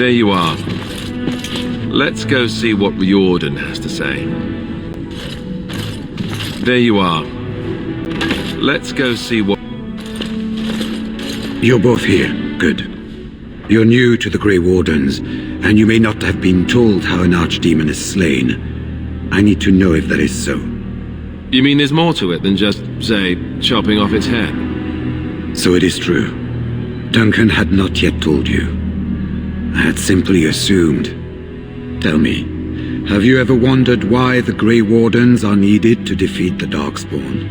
There you are. Let's go see what Riordan has to say. There you are. Let's go see what... You're both here. Good. You're new to the Grey Wardens, and you may not have been told how an archdemon is slain. I need to know if that is so. You mean there's more to it than just, say, chopping off its head? So it is true. Duncan had not yet told you. I had simply assumed. Tell me, have you ever wondered why the Grey Wardens are needed to defeat the Darkspawn?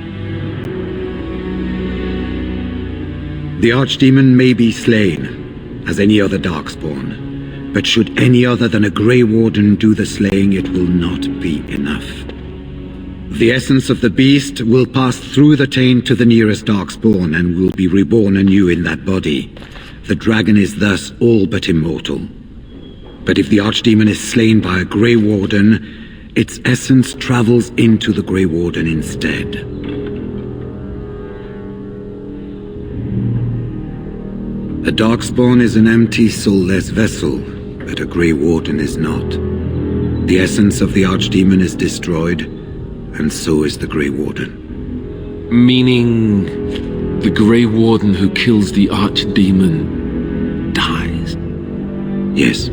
The Archdemon may be slain, as any other Darkspawn, but should any other than a Grey Warden do the slaying, it will not be enough. The essence of the beast will pass through the taint to the nearest Darkspawn and will be reborn anew in that body. The dragon is thus all but immortal. But if the Archdemon is slain by a Grey Warden, its essence travels into the Grey Warden instead. A Darkspawn is an empty, soulless vessel, but a Grey Warden is not. The essence of the Archdemon is destroyed, and so is the Grey Warden. Meaning... the Grey Warden who kills the Archdemon dies? Yes.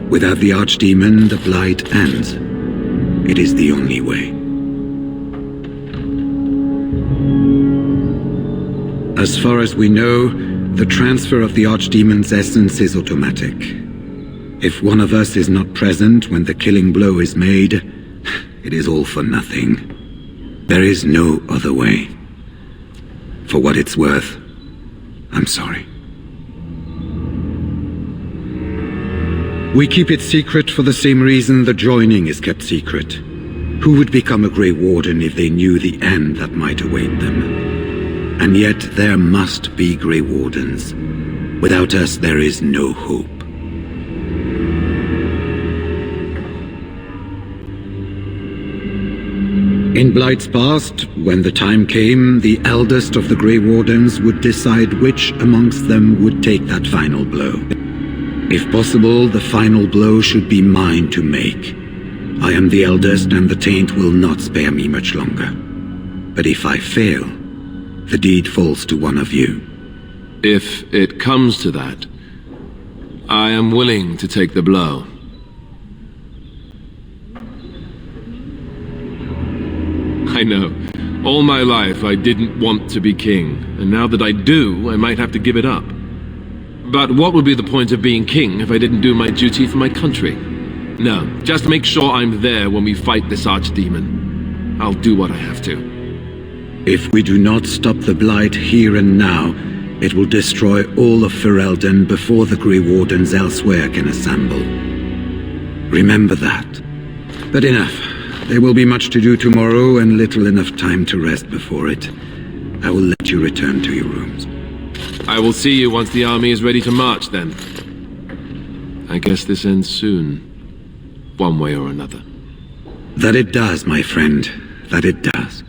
Without the Archdemon, the Blight ends. It is the only way. As far as we know, the transfer of the Archdemon's essence is automatic. If one of us is not present when the killing blow is made, it is all for nothing. There is no other way. For what it's worth, I'm sorry. We keep it secret for the same reason the joining is kept secret. Who would become a Grey Warden if they knew the end that might await them? And yet there must be Grey Wardens. Without us, there is no hope. In Blight's past, when the time came, the eldest of the Grey Wardens would decide which amongst them would take that final blow. If possible, the final blow should be mine to make. I am the eldest, and the taint will not spare me much longer. But if I fail, the deed falls to one of you. If it comes to that, I am willing to take the blow. I know. All my life I didn't want to be king, and now that I do, I might have to give it up. But what would be the point of being king if I didn't do my duty for my country? No, just make sure I'm there when we fight this Archdemon. I'll do what I have to. If we do not stop the Blight here and now, it will destroy all of Ferelden before the Grey Wardens elsewhere can assemble. Remember that. But enough. There will be much to do tomorrow and little enough time to rest before it. I will let you return to your rooms. I will see you once the army is ready to march, then. I guess this ends soon, one way or another. That it does, my friend. That it does.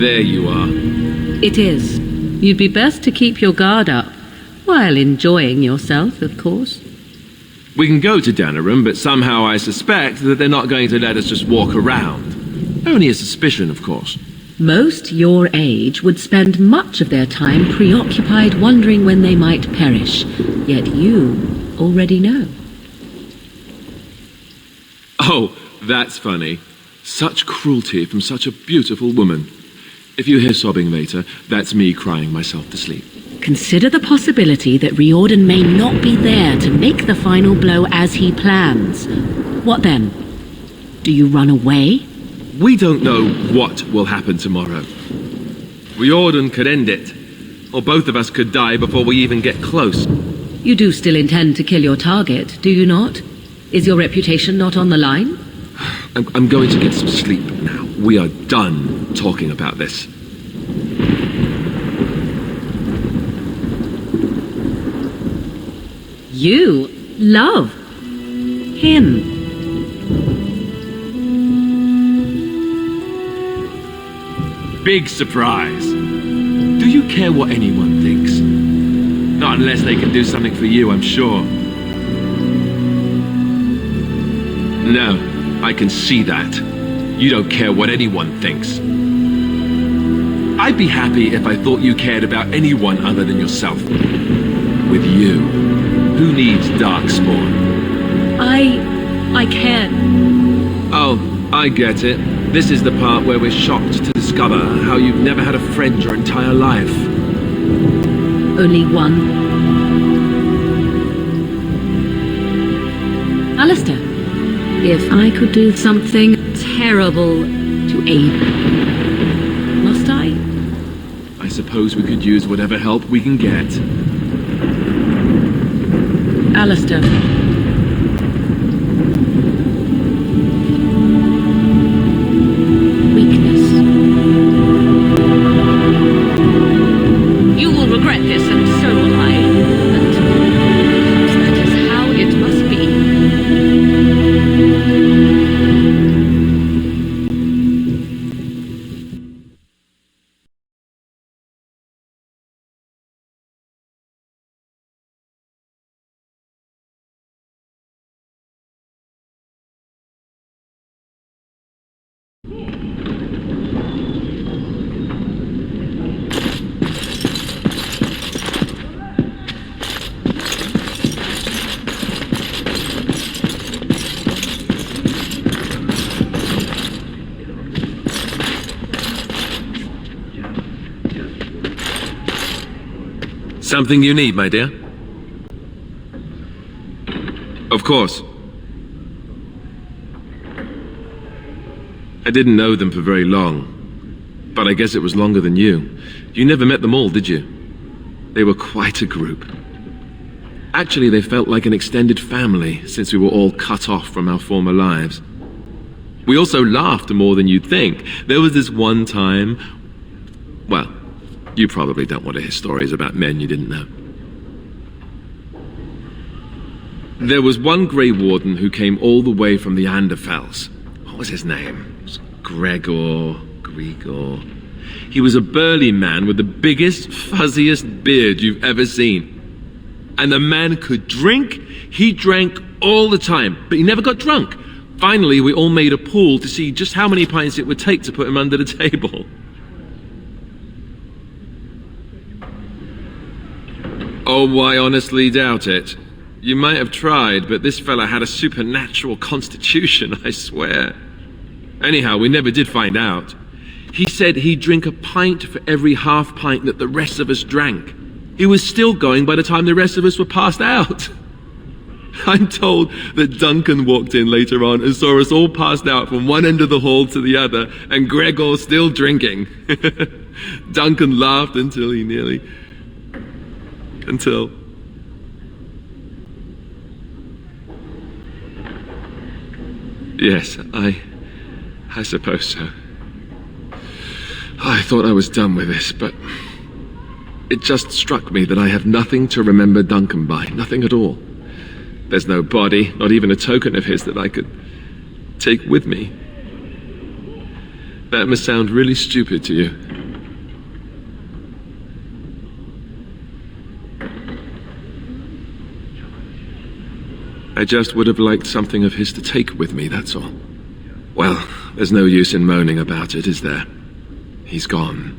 There you are. It is. You'd be best to keep your guard up, while enjoying yourself, of course. We can go to Danarum, but somehow I suspect that they're not going to let us just walk around. Only a suspicion, of course. Most your age would spend much of their time preoccupied wondering when they might perish, yet you already know. Oh, that's funny. Such cruelty from such a beautiful woman. If you hear sobbing later, that's me crying myself to sleep. Consider the possibility that Riordan may not be there to make the final blow as he plans. What then? Do you run away? We don't know what will happen tomorrow. Riordan could end it, or both of us could die before we even get close. You do still intend to kill your target, do you not? Is your reputation not on the line? I'm going to get some sleep now. We are done talking about this. You love him. Big surprise. Do you care what anyone thinks? Not unless they can do something for you, I'm sure. No, I can see that. You don't care what anyone thinks. I'd be happy if I thought you cared about anyone other than yourself. With you, who needs Darkspawn? I can. Oh, I get it. This is the part where we're shocked to discover how you've never had a friend your entire life. Only one. Alistair, if I could do something terrible to aid, must I? I suppose we could use whatever help we can get. Alistair. Weakness. You will regret this, and so will I. But that is how it must be. Something you need, my dear? Of course. I didn't know them for very long, but I guess it was longer than you. You never met them all, did you? They were quite a group. Actually, they felt like an extended family since we were all cut off from our former lives. We also laughed more than you'd think. There was this one time... Well, you probably don't want to hear stories about men you didn't know. There was one Grey Warden who came all the way from the Anderfells. What was his name? It was Gregor. He was a burly man with the biggest, fuzziest beard you've ever seen. And the man could drink. He drank all the time, but he never got drunk. Finally, we all made a pool to see just how many pints it would take to put him under the table. Oh, I honestly doubt it. You might have tried, but this fella had a supernatural constitution, I swear. Anyhow, we never did find out. He said he'd drink a pint for every half pint that the rest of us drank. He was still going by the time the rest of us were passed out. I'm told that Duncan walked in later on and saw us all passed out from one end of the hall to the other, and Gregor still drinking. Duncan laughed until he nearly... Until... Yes, I suppose so. I thought I was done with this, but it just struck me that I have nothing to remember Duncan by, nothing at all. There's no body, not even a token of his that I could take with me. That must sound really stupid to you. I just would have liked something of his to take with me, that's all. Well, there's no use in moaning about it, is there? He's gone.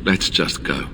Let's just go.